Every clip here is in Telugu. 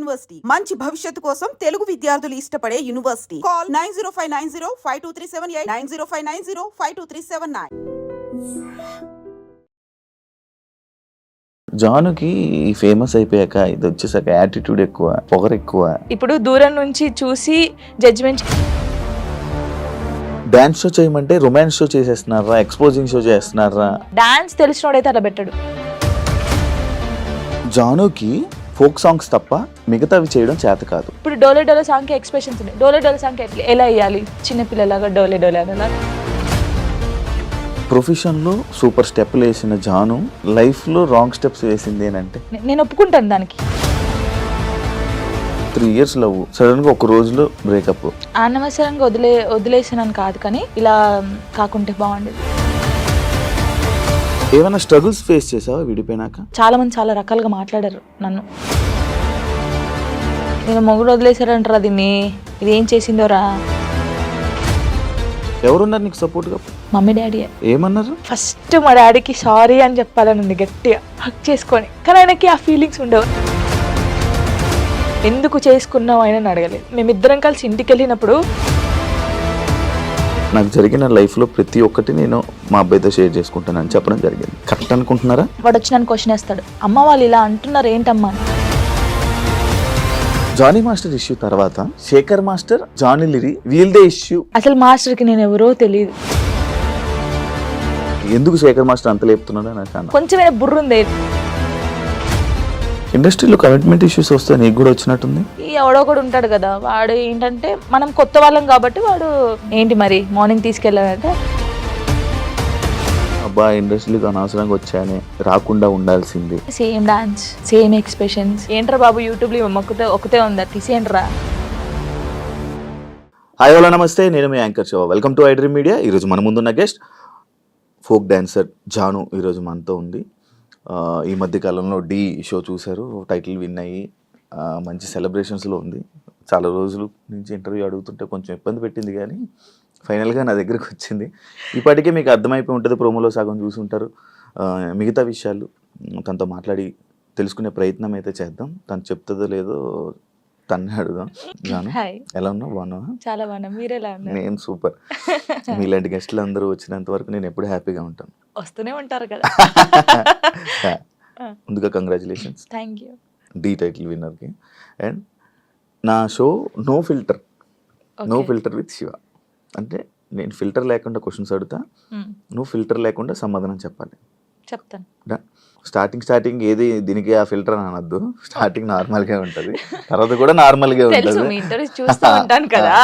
యూనివర్సిటీ మంచి భవిష్యత్తు కోసం తెలుగు విద్యార్థులు ఇష్టపడే యూనివర్సిటీ. కాల్ 9059052378 9059052379. జానుకి ఫేమస్ అయిపోయాక ఇది వచ్చేసాక యాటిట్యూడ్ ఎక్కువ, పొగరు ఎక్కువ. ఇప్పుడు దూరం నుంచి చూసి జడ్జిమెంట్. డాన్స్ షో చేయమంటే రొమాన్స్ షో చేసేస్తున్నారా, ఎక్స్పోజింగ్ షో చేస్తున్నారా? డాన్స్ తెలిసినోడైతే అలా పెట్టడు. జానుకి ఫోక్ సాంగ్స్ తప్ప మిగతావి చేయడం చేత కాదు. ఇప్పుడు డోలే డోలే సాంగ్ కి ఎక్స్ప్రెషన్స్ ఉన్నాయి. డోలే డోలే సాంగ్ ఎలా వేయాలి? చిన్నపిల్లలాగా డోలే డోలే అలా. ప్రొఫెషన్లో సూపర్ స్టెప్లు వేసిన జాను లైఫ్లో రాంగ్ స్టెప్స్ వేసింది అంటే నేను ఒప్పుకుంటాను దానికి. 3 years లవ్, సడన్ గా ఒక రోజులో బ్రేకప్. అనవసరంగా వదిలేసినాను కాదు, కానీ ఇలా కాకుంటే బాగుండేది. ఏమైనా స్ట్రగుల్స్ ఫేస్ చేసావా విడిపోయినాక? చాలా మంది చాలా రకాలుగా మాట్లాడారు నన్ను. నేను మొగుడు వదిలేసారంటారా దీన్ని, ఇది ఏం చేసిందోరా. ఎవరున్నారు నీకు సపోర్ట్గా? Mummy daddy. ఏమన్నారు? ఫస్ట్ మా డాడీకి సారీ అని చెప్పాలని ఉంది గట్టిగా హక్ చేసుకొని, కానీ ఆయనకి ఆ ఫీలింగ్స్ ఉండవు. ఎందుకు చేసుకున్నావు ఆయన అడగలేదు. మేమిద్దరం కలిసి ఇంటికి వెళ్ళినప్పుడు నాకు జరిగిన లైఫ్లో ప్రతి ఒక్కటి నేను మా అబ్బాయితో షేర్ చేసుకుంటానని చెప్పడం జరిగింది. కరెక్ట్ అనుకుంటున్నారా? వాడు వచ్చి నన్ను క్వశ్చన్ వేస్తాడు, అమ్మ వాళ్ళు ఇలా అంటున్నారు ఏంటమ్మా. జానీ మాస్టర్ ఇష్యూ తర్వాత శేఖర్ మాస్టర్, జానీ లిరి వీళ్ళదే ఇష్యూ. అసలు మాస్టర్కి నేను ఎవరో తెలియదు. ఎందుకు శేఖర్ మాస్టర్ అంత లేపుతున్నాడో నాకు అన్న. కొంచెమైనా బుర్రుంది. ఇండస్ట్రీలో కమిట్మెంట్ ఇష్యూస్ వస్తే నీకు కూడా వచ్చినట్టుంది. ఈ ఎవడో కూడా ఉంటాడు కదా, వాడు ఏంటంటే మనం కొత్త వాళ్ళం కాబట్టి వాడు ఏంటి మరి మార్నింగ్ తీసుకెళ్ళాలంటే అబ్బా ఇండస్ట్రీకి అనవసరంగా వచ్చానే, రాకుండా ఉండాల్సింది. Same dance, same expressions. ఏంట్రా బాబు యూట్యూబ్లో ఒకటే ఉందా, తీసేయండిరా. హాయ్ హలో నమస్తే, నేను మీ anchor Shiva. Welcome to iDream media. ఈరోజు మన ముందున్న గెస్ట్ ఫోక్ డాన్సర్ జాను ఈరోజు మనతో ఉంది. ఈ మధ్య కాలంలో డి షో చూశారు, టైటిల్ విన్ అయ్యి మంచి సెలబ్రేషన్స్లో ఉంది. చాలా రోజుల నుంచి ఇంటర్వ్యూ అడుగుతుంటే కొంచెం ఇబ్బంది పెట్టింది, కానీ ఫైనల్గా నా దగ్గరికి వచ్చింది. ఇప్పటికే మీకు అర్థమైపోయి ఉంటుంది, ప్రోమోలో సగం చూసుంటారు. మిగతా విషయాలు తనతో మాట్లాడి తెలుసుకునే ప్రయత్నం అయితే చేద్దాం. తను చెప్తుందో లేదో తన్నే అడుగుదాం. జాను ఎలా ఉన్నావు? బాగున్నావా? చాలా బాగున్నా, మీరు ఎలా ఉన్నారు? నేను సూపర్. మీలాంటి గెస్ట్లు అందరూ వచ్చినంత వరకు నేను ఎప్పుడు హ్యాపీగా ఉంటాను. వస్తూనే ఉంటారు కదా. ముందుగా congratulations, thank you. The title విన్నర్కి. అండ్ నా show no filter with Shiva. అంటే నేను ఫిల్టర్ లేకుండా క్వశ్చన్స్ అడుగుతా, నువ్వు ఫిల్టర్ లేకుండా సమాధానం చెప్పాలి. చెప్తాను. స్టార్టింగ్ ఏది దీనికి ఆ ఫిల్టర్ అని అనొద్దు. స్టార్టింగ్ నార్మల్గా ఉంటుంది, తర్వాత కూడా నార్మల్గా ఉంటుంది. చూస్తూ ఉంటాను కదా,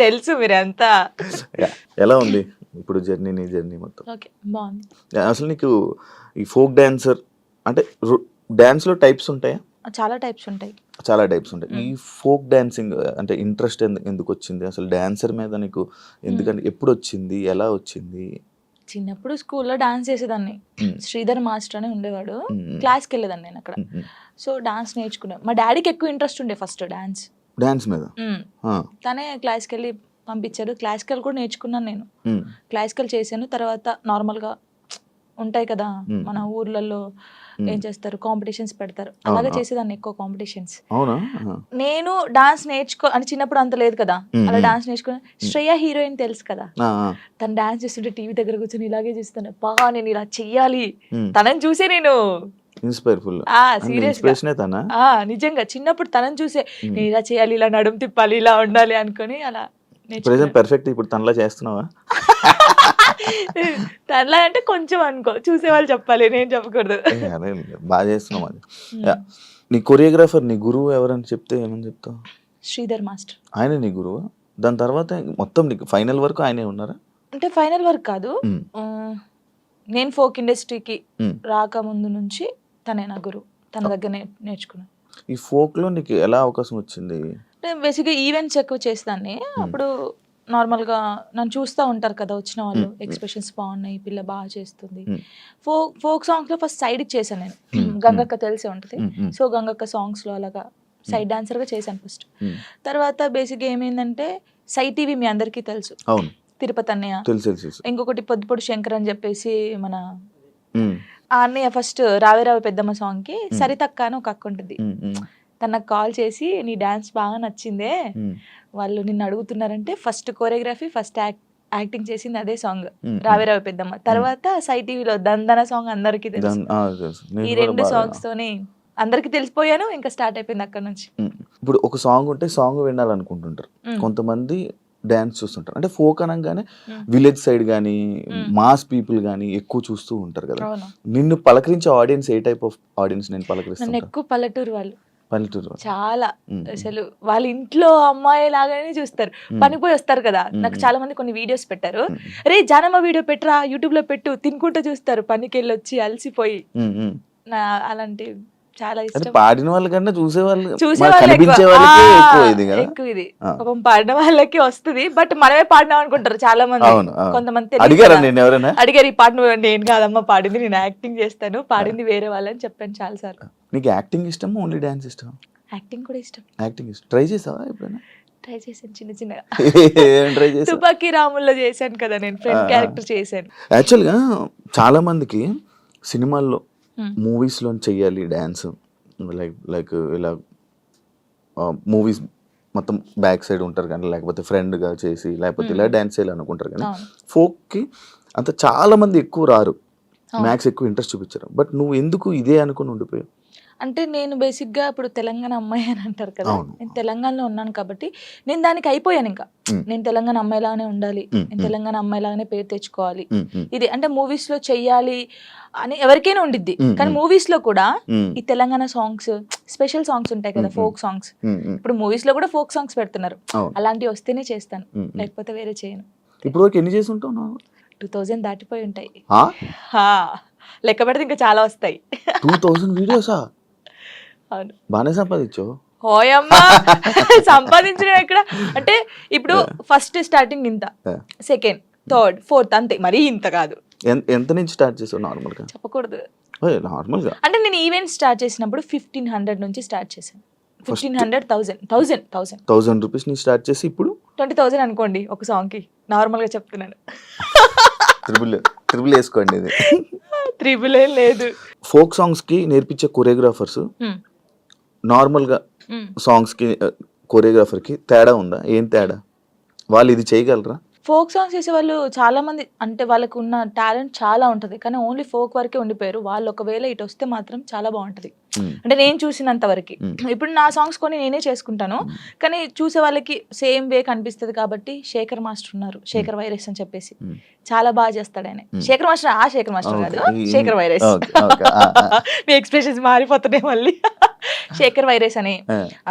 తెలుసు మీరంతా. ఎలా ఉంది ఇప్పుడు జర్నీ, నీ జర్నీ మొత్తం? ఓకే, బాగుంది. అసలు నీకు ఈ ఫోక్ డాన్సర్ అంటే డాన్స్లో టైప్స్ ఉంటాయా? చాలా టైప్స్ ఉంటాయి. ఈ ఫోక్ డాన్సింగ్ అంటే ఇంట్రెస్ట్ ఎందుకు వచ్చింది అసలు డాన్సర్ మీద నీకు? ఎందుకంటే ఎప్పుడు వచ్చింది, ఎలా వచ్చింది? చిన్నప్పుడు స్కూల్లో డాన్స్ చేసేదాన్ని. శ్రీధర్ మాస్టర్ అని ఉండేవాడు, క్లాస్కి వెళ్ళేదాన్ని నేను అక్కడ. సో డాన్స్ నేర్చుకున్నా. మా డాడీకి ఎక్కువ ఇంట్రెస్ట్ ఉండే ఫస్ట్ డాన్స్ మీద. తనే క్లాస్కి వెళ్ళి పంపించాడు. క్లాసికల్ కూడా నేర్చుకున్నాను నేను. క్లాసికల్ చేశాను. తర్వాత నార్మల్గా ఉంటాయి కదా మన ఊర్లలో, ఏం చేస్తారు, కాంపిటీషన్స్ పెడతారు, అలాగే చేసేదాన్ని ఎక్కువ కాంపిటీషన్స్. నేను డాన్స్ అని చిన్నప్పుడు అంత లేదు కదా, అలా డాన్స్ నేర్చుకుని. శ్రేయ హీరోయిన్ తెలుసు కదా, తను డాన్స్ చేస్తుంటే టీవీ దగ్గర కూర్చొని ఇలాగే చూస్తాను, బాగా నేను ఇలా చెయ్యాలి, తనని చూసే నేను నిజంగా చిన్నప్పుడు తనని చూసే నేను ఇలా చేయాలి, ఇలా నడుము తిప్పాలి, ఇలా ఉండాలి అనుకుని అలా పర్ఫెక్ట్. ఇప్పుడు తనలా చేస్తున్నావా? తనలా అంటే కొంచెం అనుకో, చూసేవాళ్ళు చెప్పాలి, నేను చెప్పకూడదు. బాగా చేస్తున్నావు. అది నీ కొరియోగ్రాఫర్, నీ గురువు ఎవరని చెప్తే ఏమని చెప్తావు? శ్రీధర్ మాస్టర్. ఆయన నీ గురువు? దాని తర్వాత మొత్తం నీకు ఫైనల్ వరకు ఆయనే ఉన్నారా? అంటే ఫైనల్ వరకు కాదు, నేను ఫోక్ ఇండస్ట్రీకి రాకముందు నుంచి తనే నా గురువు. తన దగ్గర నేర్చుకున్నాను. ఈ ఫోక్ లో నీకు ఎలా అవకాశం వచ్చింది? బేసిక్గా ఈవెంట్స్ ఎక్కువ చేసేదాన్ని. అప్పుడు నార్మల్గా నన్ను చూస్తూ ఉంటారు కదా వచ్చిన వాళ్ళు, ఎక్స్ప్రెషన్స్ బాగున్నాయి, పిల్ల బాగా చేస్తుంది. ఫోక్ సాంగ్స్లో ఫస్ట్ సైడ్కి చేశాను నేను. గంగక్క తెలిసే ఉంటుంది. సో గంగక్క సాంగ్స్లో అలాగా సైడ్ డాన్సర్గా చేశాను ఫస్ట్. తర్వాత బేసిక్గా ఏమైందంటే సై టీవీ మీ అందరికీ తెలుసు, తిరుపతి అన్నయ్య, ఇంకొకటి పొద్దుపొడి శంకర్ అని చెప్పేసి మన ఆ అన్నయ్య ఫస్ట్ రావే రావే పెద్దమ్మ సాంగ్కి సరితక్క అని ఒక అక్క ఉంటుంది, తను నాకు కాల్ చేసి నీ డాన్స్ బాగా నచ్చిందే, వాళ్ళు నిన్ను అడుగుతున్నారంటే ఫస్ట్ కోరియోగ్రఫీ ఫస్ట్ యాక్టింగ్ చేసింది అదే సాంగ్ రావే రావే పెద్దమ్మ. తర్వాత సై టీవీలో దందన సాంగ్ అందరికీ తెలుసు. ఈ 2 సాంగ్స్ తోనే అందరికి తెలిసిపోయాను, ఇంకా స్టార్ట్ అయిపోయింది అక్కడ నుంచి. ఇప్పుడు ఒక సాంగ్ ఉంటే సాంగ్ వినాలనుకుంటుంటారు, కొంతమంది డాన్స్ చూస్తుంటారు. అంటే ఫోక్ అనగానే విలేజ్ సైడ్ కానీ మాస్ పీపుల్ కానీ ఎక్కువ చూస్తూ ఉంటారు కదా. నిన్ను పలకరించే ఆడియన్స్ ఏ టైప్ ఆఫ్ ఆడియన్స్ నేను నన్ను పలకరిస్తాను? ఎక్కువ పల్లెటూరు వాళ్ళు, పల్లెటూరు చాలా అసలు వాళ్ళ ఇంట్లో అమ్మాయి లాగానే చూస్తారు. పనికి పోయి వస్తారు కదా, నాకు చాలా మంది కొన్ని వీడియోస్ పెట్టారు, రే జానమ్మ వీడియో పెట్టరా యూట్యూబ్ లో పెట్టు, తినుకుంటూ చూస్తారు పనికి వెళ్ళి వచ్చి అలసిపోయి. అలాంటి చాలా ఇష్టం. పాడిన వాళ్ళకన్నా చూసే వాళ్ళు కనిపించే ఎక్కువ ఇది. పాపం పాడిన వాళ్ళకి వస్తుంది, బట్ మనమే పాడినాం అనుకుంటారు చాలా మంది. కొంతమంది అడిగారు ఈ పాట నువ్వు, నేను కాదమ్మా పాడింది, నేను యాక్టింగ్ చేస్తాను, పాడింది వేరే వాళ్ళని చెప్పాను చాలా సార్లు. నీకు యాక్టింగ్ ఇష్టమా ఓన్లీ డాన్స్ ఇష్టం? యాక్టింగ్ కూడా ఇష్టం. యాక్టింగ్ ఇష్టం. ట్రై చేసావా ఎప్పుడైనా? ట్రై చేశాను చిన్న చిన్నగా. తుపాకీ రాముల్లో చేశాను కదా నేను, ఫ్రెండ్ క్యారెక్టర్ చేశాను. యాక్చువల్గా చాలా మందికి సినిమాల్లో మూవీస్లో చెయ్యాలి డ్యాన్స్, లైక్ ఇలా మూవీస్ మొత్తం బ్యాక్ సైడ్ ఉంటారు కానీ, లేకపోతే ఫ్రెండ్గా చేసి లేకపోతే ఇలా డ్యాన్స్ చేయాలి అనుకుంటారు కానీ, ఫోక్కి అంత చాలా మంది ఎక్కువ రారు, మ్యాథ్స్ ఎక్కువ ఇంట్రెస్ట్ చూపించారు. బట్ నువ్వు ఎందుకు ఇదే అనుకుని ఉండిపోయావు? అంటే నేను బేసిక్గా ఇప్పుడు తెలంగాణ అమ్మాయి అని అంటారు కదా, నేను తెలంగాణలో ఉన్నాను కాబట్టి నేను దానికి అయిపోయాను. ఇంకా నేను తెలంగాణ అమ్మాయిలాగానే ఉండాలి, నేను తెలంగాణ అమ్మాయిలాగానే పేరు తెచ్చుకోవాలి, ఇది అంటే మూవీస్ లో చెయ్యాలి అని ఎవరికైనా ఉండిద్ది. కానీ మూవీస్ లో కూడా ఈ తెలంగాణ సాంగ్స్, స్పెషల్ సాంగ్స్ ఉంటాయి కదా, ఫోక్ సాంగ్స్, ఇప్పుడు మూవీస్ లో కూడా ఫోక్ సాంగ్స్ పెడుతున్నారు, అలాంటివి వస్తేనే చేస్తాను, లేకపోతే వేరే చేయను. ఇప్పుడు ఎన్ని చేసి ఉంటావు? 2000 దాటిపోయి ఉంటాయి, లెక్క పెడితే ఇంకా చాలా వస్తాయి. 2000 వీడియోసా? అవును. బాగానే సంపాదించు. హోయమ్మా, సంపాదించడం ఎక్కడ అంటే, ఇప్పుడు ఫస్ట్ స్టార్టింగ్ ఇంత, సెకండ్, థర్డ్, ఫోర్త్, అంతే, మరీ ఇంత కాదు. ఎంత నుంచి స్టార్ట్ చేసావు నార్మల్ గా? చెప్పకూడదు. నార్మల్ గా అంటే నేను ఈవెంట్ స్టార్ట్ చేసినప్పుడు 1500 నుంచి స్టార్ట్ చేశాను. 1500, 1000 రూపీస్ నుంచి స్టార్ట్ చేసి ఇప్పుడు 20,000 అనుకోండి ఒక సాంగ్ కి, నార్మల్ గా చెప్తున్నాను. ట్రిపుల్ వేసుకోండి. ఇది ట్రిపుల్ ఏం లేదు. ఫోక్ సాంగ్స్ కి నేర్పించే కొరియోగ్రాఫర్స్ నార్మల్ గా సాంగ్స్ కి కొరియోగ్రాఫర్ కి తేడా ఉందా? ఏం తేడా? వాళ్ళు ఇది చేయగలరా? ఫోక్ సాంగ్స్ చేసే వాళ్ళు చాలా మంది, అంటే వాళ్ళకు ఉన్న టాలెంట్ చాలా ఉంటది, కానీ ఓన్లీ ఫోక్ వరకే ఉండిపోయారు. వాళ్ళు ఒకవేళ ఇటు వస్తే మాత్రం చాలా బాగుంటది. అంటే నేను చూసినంత వరకు, ఇప్పుడు నా సాంగ్స్ కొని నేనే చేసుకుంటాను, కానీ చూసే వాళ్ళకి సేమ్ వే కనిపిస్తుంది. కాబట్టి శేఖర్ మాస్టర్ ఉన్నారు, శేఖర్ వైరస్ అని చెప్పేసి, చాలా బాగా చేస్తాడు ఆయన. శేఖర్ మాస్టర్, ఆ శేఖర్ మాస్టర్ కాదు, శేఖర్ వైరస్. మీ ఎక్స్ప్రెషన్స్ మారిపోతున్నాయి మళ్ళీ. శేఖర్ వైరస్ అని,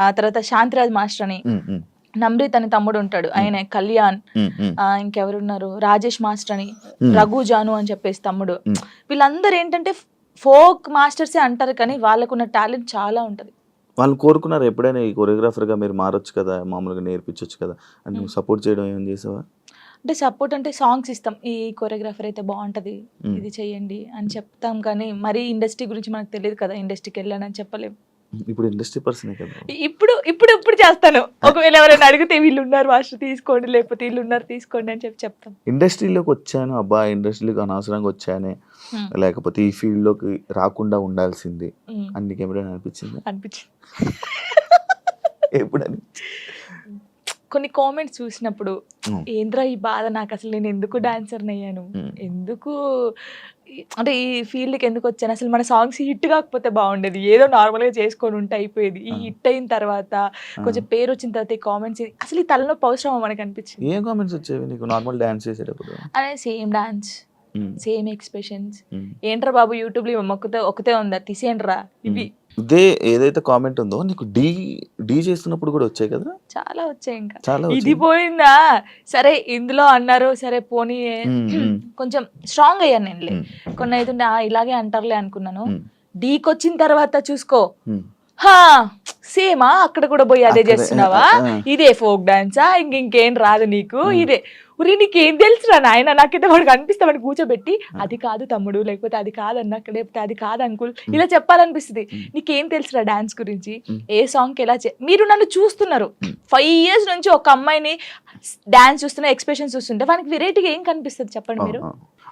ఆ తర్వాత శాంతిరాజ్ మాస్టర్ అని, నమ్రీత్ అని తమ్ముడు ఉంటాడు, ఆయన కళ్యాణ్, ఇంకెవరున్నారు, రాజేష్ మాస్టర్ అని, రఘు జాను అని చెప్పేసి తమ్ముడు. వీళ్ళందరూ ఏంటంటే ఫోక్ మాస్టర్సే అంటారు, కానీ వాళ్ళకున్న టాలెంట్ చాలా ఉంటది. వాళ్ళు కోరుకున్నారు ఎప్పుడైనా ఈ కొరియోగ్రాఫర్ గా మీరు మారొచ్చు కదా, మామూలుగా నేర్పించవచ్చు కదా అని నువ్వు సపోర్ట్ చేయడం ఏం చేసావా? అంటే సపోర్ట్ అంటే సాంగ్స్ ఇస్తాం, ఈ కొరియోగ్రాఫర్ అయితే బాగుంటది, ఇది చెయ్యండి అని చెప్తాం, కానీ మరీ ఇండస్ట్రీ గురించి మనకు తెలియదు కదా, ఇండస్ట్రీకి వెళ్ళానని చెప్పలేము. ఇప్పుడు ఇండస్ట్రీ పర్సనే కదా. ఇప్పుడు చేస్తాను, ఒకవేళ ఎవరైనా అడిగితే వీళ్ళు ఉన్నారు మాస్టర్ తీసుకోండి, లేకపోతే వీళ్ళు ఉన్నారు తీసుకోండి అని చెప్తాం. ఇండస్ట్రీలోకి వచ్చాను, అబ్బా ఇండస్ట్రీలోకి అనవసరంగా వచ్చానే, లేకపోతే ఈ ఫీల్డ్ లోకి రాకుండా ఉండాల్సింది అని నీకు ఎప్పుడైనా అనిపించింది? ఎప్పుడు కొన్ని కామెంట్స్ చూసినప్పుడు, ఏంద్రా ఈ బాధ, నాకు అసలు నేను ఎందుకు డాన్సర్ అయ్యాను, ఎందుకు అంటే ఈ ఫీల్డ్కి ఎందుకు వచ్చాను, అసలు మన సాంగ్స్ హిట్ కాకపోతే బాగుండేది, ఏదో నార్మల్గా చేసుకొని ఉంటే అయిపోయేది. ఈ హిట్ అయిన తర్వాత కొంచెం పేరు వచ్చిన తర్వాత ఈ కామెంట్స్, అసలు ఈ తలనొప్పి అవసరమా మనకు అనిపించింది. ఏం కామెంట్స్ వచ్చేవి నీకు నార్మల్ డాన్స్ చేసేటప్పుడు? అదే సేమ్ డాన్స్, సేమ్ ఎక్స్ప్రెషన్స్, ఏంట్రా బాబు యూట్యూబ్ లో ఒకతే ఉందా, తీసేయండిరా ఇవి. ఇదే ఏదైతే కామెంట్ ఉందో నీకు డీ చేస్తున్నప్పుడు కూడా వచ్చాయి కదా? చాలా వచ్చాయి. ఇంకా ఇది పోయిందా, సరే ఇందులో అన్నారు, సరే పోనీ కొంచెం స్ట్రాంగ్ అయ్యాను నేను. కొన్ని అయితే ఇలాగే అంటారులే అనుకున్నాను, డీకి వచ్చిన తర్వాత చూసుకో, సేమా అక్కడ కూడా పోయి అదే చేస్తున్నావా, ఇదే ఫోక్ డాన్సా, ఇంకేం రాదు నీకు, ఇదే ఉరి నీకేం తెలుసురా నాయన, నాకైతే వాడికి అనిపిస్తే వాడిని కూర్చోబెట్టి అది కాదు తమ్ముడు, లేకపోతే అది కాదన్నా, లేకపోతే అది కాదు అంకుల్, ఇలా చెప్పాలనిపిస్తుంది. నీకేం తెలుసురా డాన్స్ గురించి, ఏ సాంగ్ ఎలా మీరు నన్ను చూస్తున్నారు 5 years నుంచి, ఒక అమ్మాయిని డాన్స్ చూస్తున్నా, ఎక్స్ప్రెషన్స్ చూస్తుంటే వానికి వెరైటీగా ఏం కనిపిస్తుంది చెప్పండి మీరు?